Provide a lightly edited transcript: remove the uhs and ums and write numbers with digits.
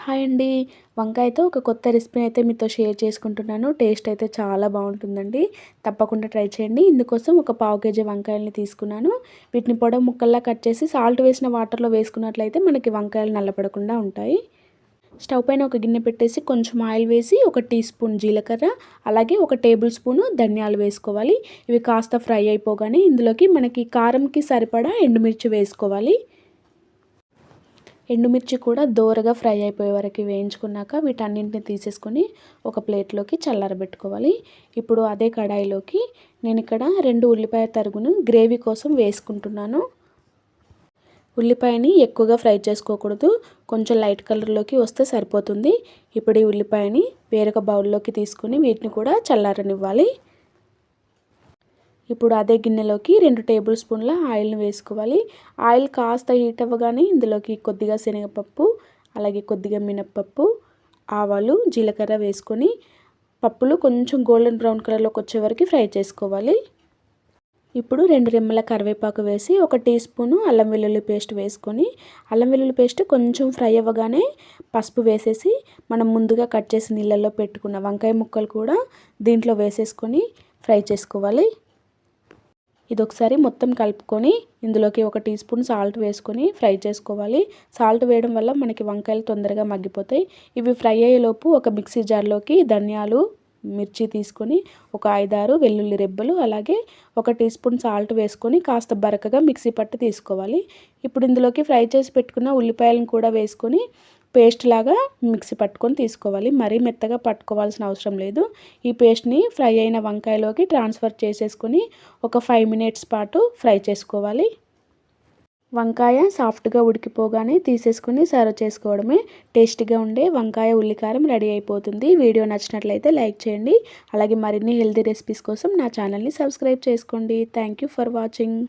Hi అండి. వంకాయతో ఒక కొత్త రెసిపీని అయితే మీతో షేర్ చేసుకుంటున్నాను. టేస్ట్ అయితే చాలా బాగుంటుందండి. తప్పకుండా ట్రై చేయండి. ఇందుకోసం ఒక పావు కేజీ వంకాయలని తీసుకున్నాను. వీటిని పొడవు ముక్కల్లా కట్ చేసి సాల్ట్ వేసిన వాటర్లో వేసుకున్నట్లయితే మనకి వంకాయలు నల్లపడకుండా ఉంటాయి. స్టవ్ పైన ఒక గిన్నె పెట్టేసి కొంచెం ఆయిల్ వేసి ఒక టీ స్పూన్ జీలకర్ర, అలాగే ఒక టేబుల్ స్పూను ధనియాలు వేసుకోవాలి. ఇవి కాస్త ఫ్రై అయిపోగానే ఇందులోకి మనకి కారంకి సరిపడా ఎండుమిర్చి వేసుకోవాలి. ఎండుమిర్చి కూడా దోరగా ఫ్రై అయిపోయే వరకు వేయించుకున్నాక వీటన్నింటిని తీసేసుకొని ఒక ప్లేట్లోకి చల్లారబెట్టుకోవాలి. ఇప్పుడు అదే కడాయిలోకి నేను ఇక్కడ 2 ఉల్లిపాయ తరుగును గ్రేవీ కోసం వేసుకుంటున్నాను. ఉల్లిపాయని ఎక్కువగా ఫ్రై చేసుకోకూడదు, కొంచెం లైట్ కలర్లోకి వస్తే సరిపోతుంది. ఇప్పుడు ఈ ఉల్లిపాయని వేరొక బౌల్లోకి తీసుకొని వీటిని కూడా చల్లారనివ్వాలి. ఇప్పుడు అదే గిన్నెలోకి 2 టేబుల్ స్పూన్ల ఆయిల్ని వేసుకోవాలి. ఆయిల్ కాస్త హీట్ అవ్వగానే ఇందులోకి కొద్దిగా శనగపప్పు, అలాగే కొద్దిగా మినప్పప్పు, ఆవాలు, జీలకర్ర వేసుకొని పప్పులు కొంచెం గోల్డెన్ బ్రౌన్ కలర్లోకి వచ్చే వరకు ఫ్రై చేసుకోవాలి. ఇప్పుడు 2 రెమ్మల కరివేపాకు వేసి ఒక టీ స్పూను అల్లం వెల్లుల్లి పేస్ట్ వేసుకొని అల్లం వెల్లుల్లి పేస్ట్ కొంచెం ఫ్రై అవ్వగానే పసుపు వేసేసి మనం ముందుగా కట్ చేసి నీళ్ళల్లో పెట్టుకున్న వంకాయ ముక్కలు కూడా దీంట్లో వేసేసుకొని ఫ్రై చేసుకోవాలి. ఇది ఒకసారి మొత్తం కలుపుకొని ఇందులోకి ఒక టీ స్పూన్ సాల్ట్ వేసుకొని ఫ్రై చేసుకోవాలి. సాల్ట్ వేయడం వల్ల మనకి వంకాయలు తొందరగా మగ్గిపోతాయి. ఇవి ఫ్రై అయ్యేలోపు ఒక మిక్సీ జార్లోకి ధనియాలు, మిర్చి తీసుకొని ఒక 5-6 వెల్లుల్లి రెబ్బలు, అలాగే ఒక టీ స్పూన్ సాల్ట్ వేసుకొని కాస్త బరకగా మిక్సీ పట్టి తీసుకోవాలి. ఇప్పుడు ఇందులోకి ఫ్రై చేసి పెట్టుకున్న ఉల్లిపాయలను కూడా వేసుకొని పేస్ట్ లాగా మిక్సీ పట్టుకొని తీసుకోవాలి. మరీ మెత్తగా పట్టుకోవాల్సిన అవసరం లేదు. ఈ పేస్ట్ని ఫ్రై అయిన వంకాయలోకి ట్రాన్స్ఫర్ చేసేసుకొని ఒక 5 మినిట్స్ పాటు ఫ్రై చేసుకోవాలి. వంకాయ సాఫ్ట్గా ఉడికిపోగానే తీసేసుకొని సర్వ్ చేసుకోవడమే. టేస్టీగా ఉండే వంకాయ ఉల్లికారం రెడీ అయిపోతుంది. వీడియో నచ్చినట్లయితే లైక్ చేయండి. అలాగే మరిన్ని హెల్తీ రెసిపీస్ కోసం నా ఛానల్ని సబ్స్క్రైబ్ చేసుకోండి. Thank you for watching.